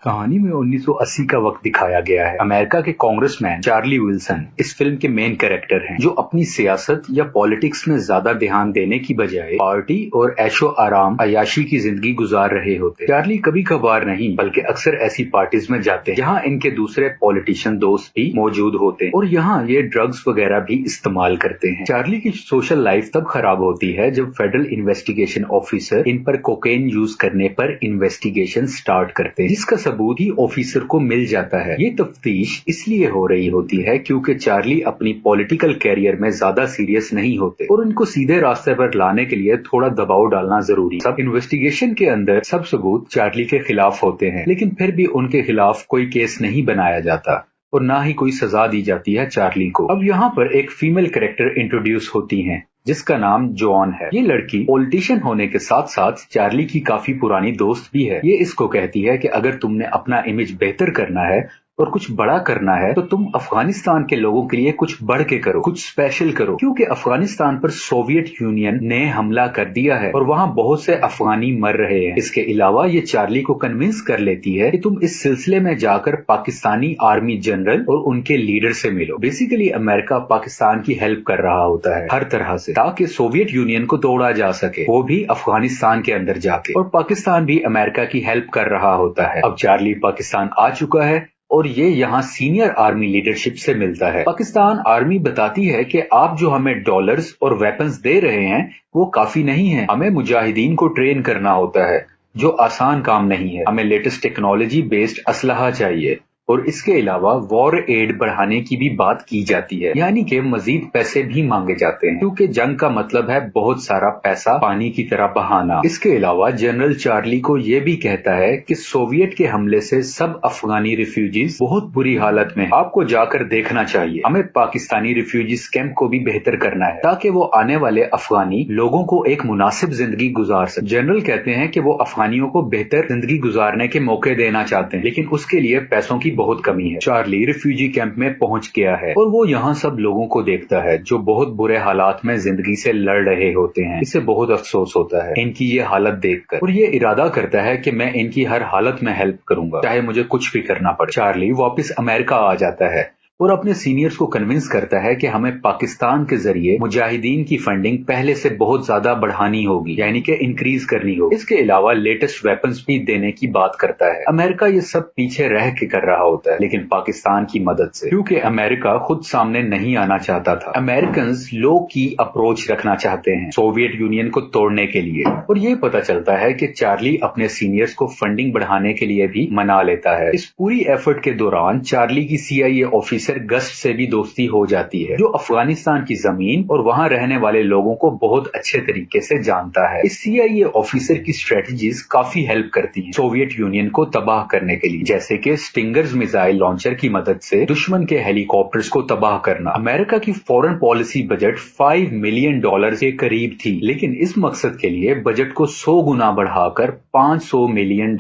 कहानी में 1980 का वक्त दिखाया गया है। अमेरिका के कांग्रेसमैन चार्ली विल्सन इस फिल्म के मेन कैरेक्टर हैं, जो अपनी सियासत या पॉलिटिक्स में ज्यादा ध्यान देने की बजाय पार्टी और ऐशो आराम अयाशी की जिंदगी गुजार रहे होते। चार्ली कभी कभार नहीं बल्कि अक्सर ऐसी पार्टीज में जाते जहां इनके दूसरे पॉलिटिशियन दोस्त भी मौजूद होते और यहाँ ये ड्रग्स वगैरह भी इस्तेमाल करते हैं। चार्ली की सोशल लाइफ तब खराब होती है जब फेडरल इन्वेस्टिगेशन ऑफिसर इन पर कोकेन यूज करने पर इन्वेस्टिगेशन स्टार्ट करते हैं, जिसका सबूत ही ऑफिसर को मिल जाता है। ये तफ्तीश इसलिए हो रही होती है क्योंकि चार्ली अपनी पॉलिटिकल कैरियर में ज्यादा सीरियस नहीं होते और उनको सीधे रास्ते पर लाने के लिए थोड़ा दबाव डालना जरूरी। सब इन्वेस्टिगेशन के अंदर सब सबूत चार्ली के खिलाफ होते हैं, लेकिन फिर भी उनके खिलाफ कोई केस नहीं बनाया जाता और ना ही कोई सजा दी जाती है चार्ली को। अब यहाँ पर एक फीमेल कैरेक्टर इंट्रोड्यूस होती है जिसका नाम जॉन है। ये लड़की पॉलिटिशियन होने के साथ साथ चार्ली की काफी पुरानी दोस्त भी है। ये इसको कहती है कि अगर तुमने अपना इमेज बेहतर करना है और कुछ बड़ा करना है तो तुम अफगानिस्तान के लोगों के लिए कुछ बढ़ के करो, कुछ स्पेशल करो, क्योंकि अफगानिस्तान पर सोवियत यूनियन ने हमला कर दिया है और वहाँ बहुत से अफगानी मर रहे हैं। इसके अलावा ये चार्ली को कन्विंस कर लेती है कि तुम इस सिलसिले में जाकर पाकिस्तानी आर्मी जनरल और उनके लीडर से मिलो। बेसिकली अमेरिका पाकिस्तान की हेल्प कर रहा होता है हर तरह से, ताकि सोवियत यूनियन को तोड़ा जा सके, वो भी अफगानिस्तान के अंदर जाके, और पाकिस्तान भी अमेरिका की हेल्प कर रहा होता है। अब चार्ली पाकिस्तान आ चुका है और ये यहाँ सीनियर आर्मी लीडरशिप से मिलता है। पाकिस्तान आर्मी बताती है कि आप जो हमें डॉलर्स और वेपन्स दे रहे हैं वो काफी नहीं है, हमें मुजाहिदीन को ट्रेन करना होता है जो आसान काम नहीं है, हमें लेटेस्ट टेक्नोलॉजी बेस्ड असलहा चाहिए और इसके अलावा वॉर एड बढ़ाने की भी बात की जाती है, यानी कि मजीद पैसे भी मांगे जाते हैं क्योंकि जंग का मतलब है बहुत सारा पैसा पानी की तरह बहाना। इसके अलावा जनरल चार्ली को ये भी कहता है कि सोवियत के हमले से सब अफगानी रिफ्यूजीज बहुत बुरी हालत में, आपको जाकर देखना चाहिए, हमें पाकिस्तानी रिफ्यूजीज कैंप को भी बेहतर करना है ताकि वो आने वाले अफगानी लोगों को एक मुनासिब जिंदगी गुजार सके। जनरल कहते हैं कि वो अफगानियों को बेहतर जिंदगी गुजारने के मौके देना चाहते हैं, लेकिन उसके लिए पैसों की बहुत कमी है। चार्ली रिफ्यूजी कैंप में पहुंच गया है और वो यहाँ सब लोगों को देखता है जो बहुत बुरे हालात में जिंदगी से लड़ रहे होते हैं। इसे बहुत अफसोस होता है इनकी ये हालत देखकर और ये इरादा करता है कि मैं इनकी हर हालत में हेल्प करूंगा, चाहे मुझे कुछ भी करना पड़े। चार्ली वापस अमेरिका आ जाता है और अपने सीनियर्स को कन्विंस करता है कि हमें पाकिस्तान के जरिए मुजाहिदीन की फंडिंग पहले से बहुत ज्यादा बढ़ानी होगी, यानी कि इंक्रीज करनी होगी। इसके अलावा लेटेस्ट वेपन्स भी देने की बात करता है। अमेरिका ये सब पीछे रह के कर रहा होता है, लेकिन पाकिस्तान की मदद से, क्योंकि अमेरिका खुद सामने नहीं आना चाहता था। अमेरिकन लो की अप्रोच रखना चाहते हैं सोवियत यूनियन को तोड़ने के लिए, और ये पता चलता है कि चार्ली अपने सीनियर्स को फंडिंग बढ़ाने के लिए भी मना लेता है। इस पूरी एफर्ट के दौरान चार्ली की CIA ऑफिसर गस्ट से भी दोस्ती हो जाती है, जो अफगानिस्तान की जमीन और वहां रहने वाले लोगों को बहुत अच्छे तरीके से जानता है। इस CIA ऑफिसर की स्ट्रेटजीज काफी हेल्प करती हैं सोवियत यूनियन को तबाह करने के लिए, जैसे कि स्टिंगर्स मिसाइल लॉन्चर की मदद से दुश्मन के हेलीकॉप्टर्स को तबाह करना। अमेरिका की फॉरेन पॉलिसी बजट $5 मिलियन के करीब थी, लेकिन इस मकसद के लिए बजट को 100 गुना बढ़ाकर $500 मिलियन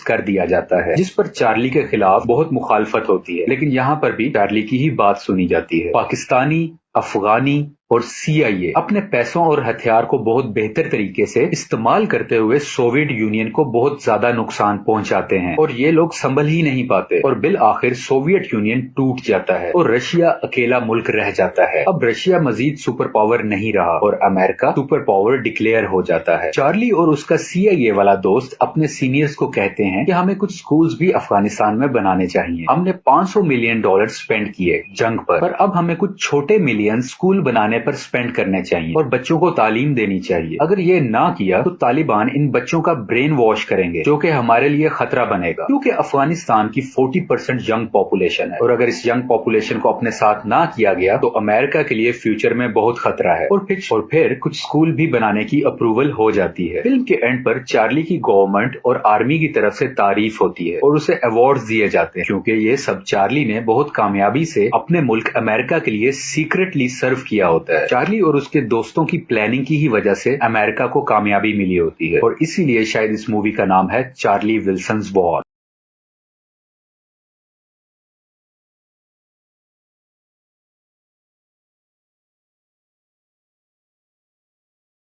कर दिया जाता है, जिस पर चार्ली के खिलाफ बहुत मुखालफत होती है, लेकिन यहाँ पर भी चार्ली की ही बात सुनी जाती है। पाकिस्तानी, अफगानी और CIA अपने पैसों और हथियार को बहुत बेहतर तरीके से इस्तेमाल करते हुए सोवियत यूनियन को बहुत ज्यादा नुकसान पहुंचाते हैं और ये लोग संभल ही नहीं पाते और बिल आखिर सोवियत यूनियन टूट जाता है और रशिया अकेला मुल्क रह जाता है। अब रशिया मजीद सुपर पावर नहीं रहा और अमेरिका सुपर पावर डिक्लेयर हो जाता है। चार्ली और उसका CIA वाला दोस्त अपने सीनियर्स को कहते हैं कि हमें कुछ स्कूल्स भी अफगानिस्तान में बनाने चाहिए। हमने $500 मिलियन स्पेंड किए जंग पर अब हमें कुछ छोटे मिलियन स्कूल बनाने पर स्पेंड करने चाहिए और बच्चों को तालीम देनी चाहिए। अगर ये ना किया तो तालिबान इन बच्चों का ब्रेन वॉश करेंगे, जो कि हमारे लिए खतरा बनेगा, क्योंकि अफगानिस्तान की 40% यंग पॉपुलेशन है और अगर इस यंग पॉपुलेशन को अपने साथ ना किया गया तो अमेरिका के लिए फ्यूचर में बहुत खतरा है। और फिर कुछ स्कूल भी बनाने की अप्रूवल हो जाती है। फिल्म के एंड पर चार्ली की गवर्नमेंट और आर्मी की तरफ से तारीफ होती है और उसे अवार्ड दिए जाते हैं, क्योंकि ये सब चार्ली ने बहुत कामयाबी से अपने मुल्क अमेरिका के लिए सीक्रेटली सर्व किया होता है। चार्ली और उसके दोस्तों की प्लानिंग की ही वजह से अमेरिका को कामयाबी मिली होती है और इसीलिए शायद इस मूवी का नाम है चार्ली विल्सन्स वॉर।